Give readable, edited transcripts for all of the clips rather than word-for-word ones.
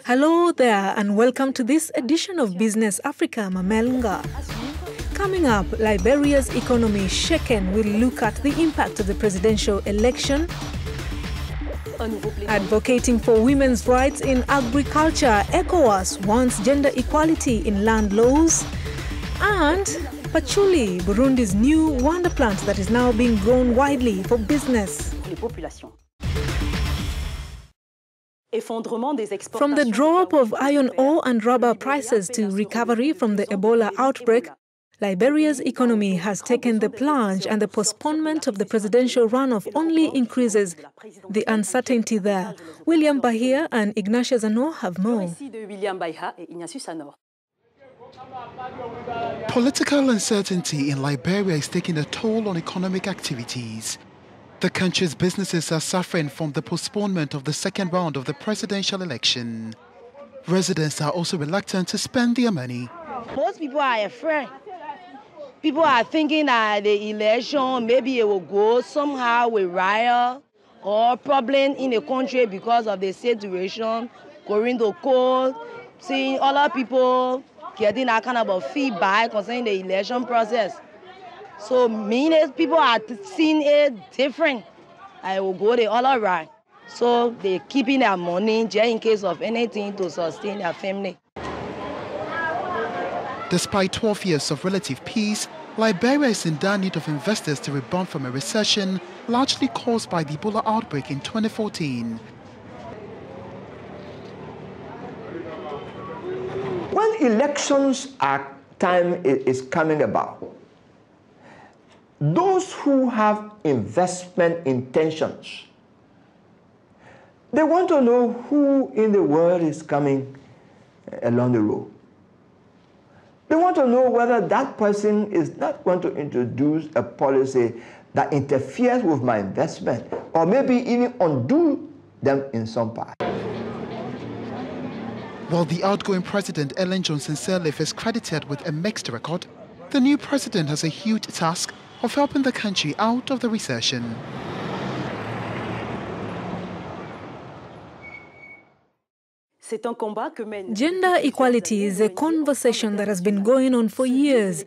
Hello there and welcome to this edition of Business Africa Mamelunga. Coming up, Liberia's economy shaken. We'll look at the impact of the presidential election. Advocating for women's rights in agriculture, ECOWAS wants gender equality in land laws. And patchouli, Burundi's new wonder plant that is now being grown widely for business. From the drop of iron ore and rubber prices to recovery from the Ebola outbreak, Liberia's economy has taken the plunge, and the postponement of the presidential runoff only increases the uncertainty there. William Bahia and Ignatius Ano have more. Political uncertainty in Liberia is taking a toll on economic activities. The country's businesses are suffering from the postponement of the second round of the presidential election. Residents are also reluctant to spend their money. Most people are afraid. People are thinking that the election, maybe it will go somehow with riot or problem in the country because of the situation, going to court, seeing other people getting that kind of feedback concerning the election process. So many people are seeing it different. I will go the other right. So they're keeping their money just in case of anything to sustain their family. Despite 12 years of relative peace, Liberia is in dire need of investors to rebound from a recession largely caused by the Ebola outbreak in 2014. When elections time is coming about, those who have investment intentions, they want to know who in the world is coming along the road. They want to know whether that person is not going to introduce a policy that interferes with my investment or maybe even undo them in some part. While the outgoing president, Ellen Johnson Sirleaf, is credited with a mixed record, the new president has a huge task of helping the country out of the recession. Gender equality is a conversation that has been going on for years,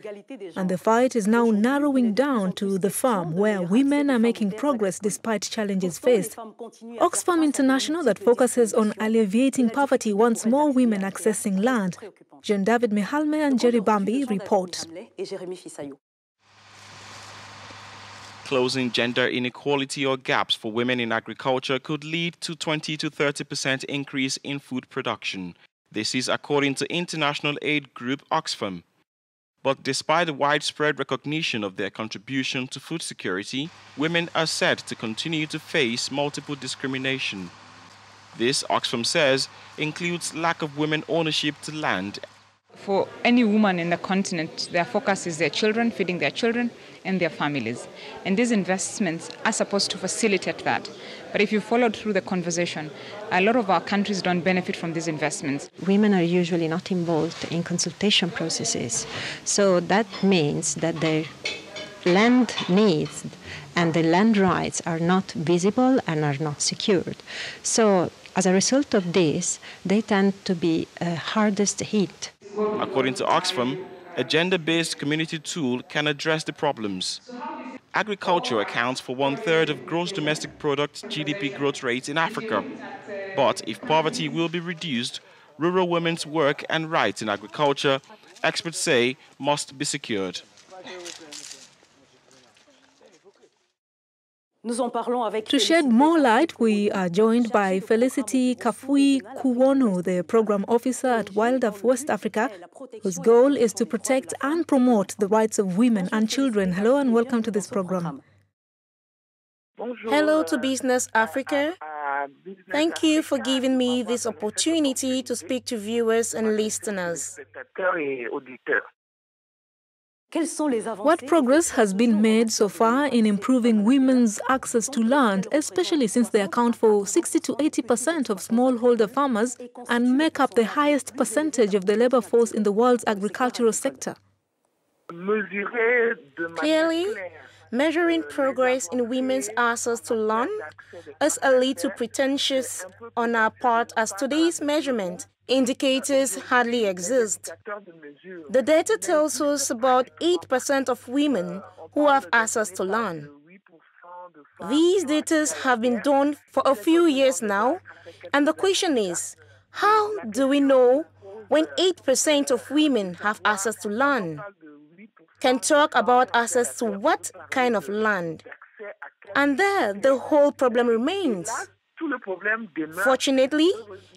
and the fight is now narrowing down to the farm, where women are making progress despite challenges faced. Oxfam International, that focuses on alleviating poverty, wants more women accessing land. Jean-David Mihalme and Jerry Bambi report. Closing gender inequality or gaps for women in agriculture could lead to 20 to 30% increase in food production. This is according to international aid group Oxfam. But despite the widespread recognition of their contribution to food security, women are said to continue to face multiple discrimination. This, Oxfam says, includes lack of women ownership to land. For any woman in the continent, their focus is their children, feeding their children and their families. And these investments are supposed to facilitate that. But if you followed through the conversation, a lot of our countries don't benefit from these investments. Women are usually not involved in consultation processes. So that means that their land needs and the land rights are not visible and are not secured. So as a result of this, they tend to be hardest hit. According to Oxfam, a gender-based community tool can address the problems. Agriculture accounts for 1/3 of gross domestic product GDP growth rates in Africa. But if poverty will be reduced, rural women's work and rights in agriculture, experts say, must be secured. To shed more light, we are joined by Felicity Kafui Kuwonu, the Program Officer at WildLife West Africa, whose goal is to protect and promote the rights of women and children. Hello and welcome to this program. Hello to Business Africa. Thank you for giving me this opportunity to speak to viewers and listeners. What progress has been made so far in improving women's access to land, especially since they account for 60 to 80% of smallholder farmers and make up the highest percentage of the labor force in the world's agricultural sector? Clearly, measuring progress in women's access to land is a little pretentious on our part, as today's measurement indicators hardly exist. The data tells us about 8% of women who have access to land. These data have been done for a few years now, and the question is, how do we know when 8% of women have access to land? Can talk about access to what kind of land? And there, the whole problem remains. Fortunately,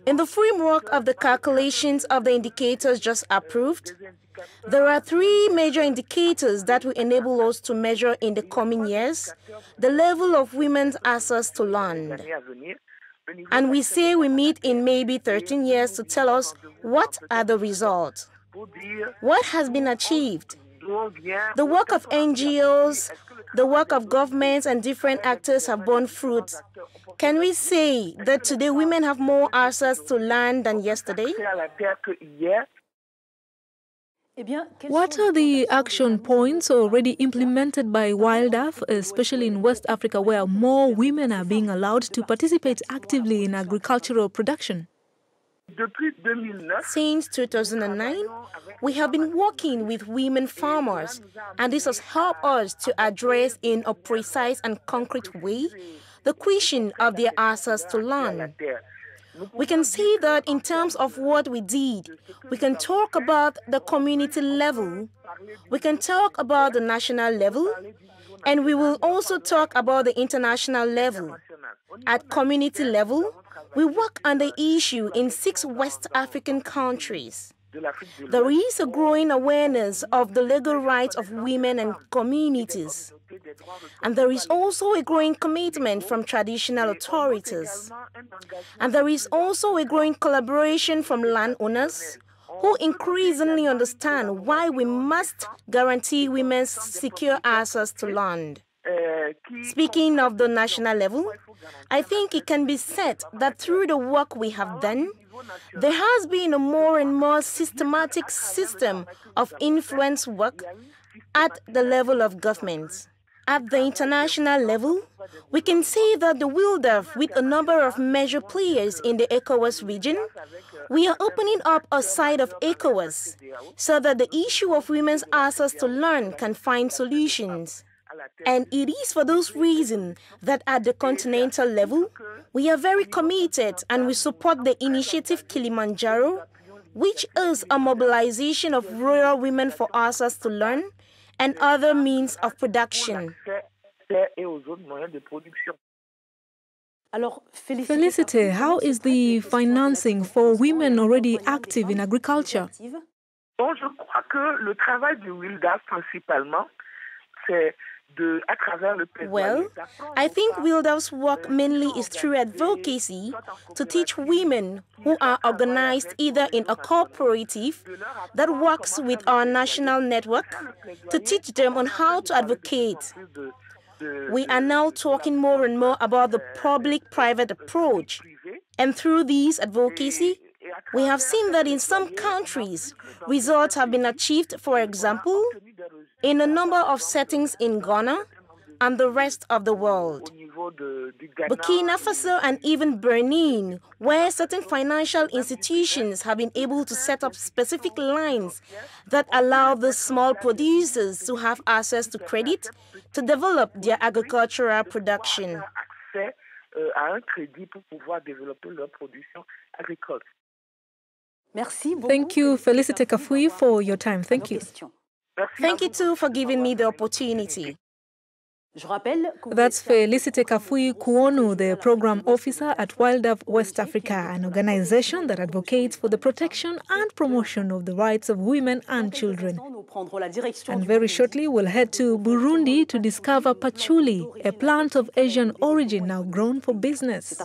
in the framework of the calculations of the indicators just approved, there are 3 major indicators that will enable us to measure in the coming years the level of women's access to land. And we say we meet in maybe 13 years to tell us what are the results. What has been achieved? The work of NGOs, the work of governments and different actors have borne fruit. Can we say that today women have more access to land than yesterday? What are the action points already implemented by WildAF, especially in West Africa, where more women are being allowed to participate actively in agricultural production? Since 2009, we have been working with women farmers, and this has helped us to address in a precise and concrete way the question of their access to land. We can see that in terms of what we did, we can talk about the community level, we can talk about the national level, and we will also talk about the international level. At community level, we work on the issue in 6 West African countries. There is a growing awareness of the legal rights of women and communities. And there is also a growing commitment from traditional authorities. And there is also a growing collaboration from landowners who increasingly understand why we must guarantee women's secure access to land. Speaking of the national level, I think it can be said that through the work we have done, there has been a more and more systematic system of influence work at the level of governments. At the international level, we can see that the WildAF, with a number of major players in the ECOWAS region, we are opening up a side of ECOWAS so that the issue of women's access to land can find solutions. And it is for those reasons that at the continental level, we are very committed and we support the initiative Kilimanjaro, which is a mobilization of rural women for access to land and other means of production. Felicite, how is the financing for women already active in agriculture? Well, I think WildAF's work mainly is through advocacy to teach women who are organized either in a cooperative that works with our national network, to teach them on how to advocate. We are now talking more and more about the public-private approach, and through these advocacy, we have seen that in some countries, results have been achieved, for example, in a number of settings in Ghana and the rest of the world. Burkina Faso and even Benin, where certain financial institutions have been able to set up specific lines that allow the small producers to have access to credit to develop their agricultural production. Thank you, Felicite Kafui, for your time. Thank you. Thank you too for giving me the opportunity. That's Felicite Kafui Kuonu, the Program Officer at WildAF West Africa, an organization that advocates for the protection and promotion of the rights of women and children. And very shortly, we'll head to Burundi to discover patchouli, a plant of Asian origin now grown for business.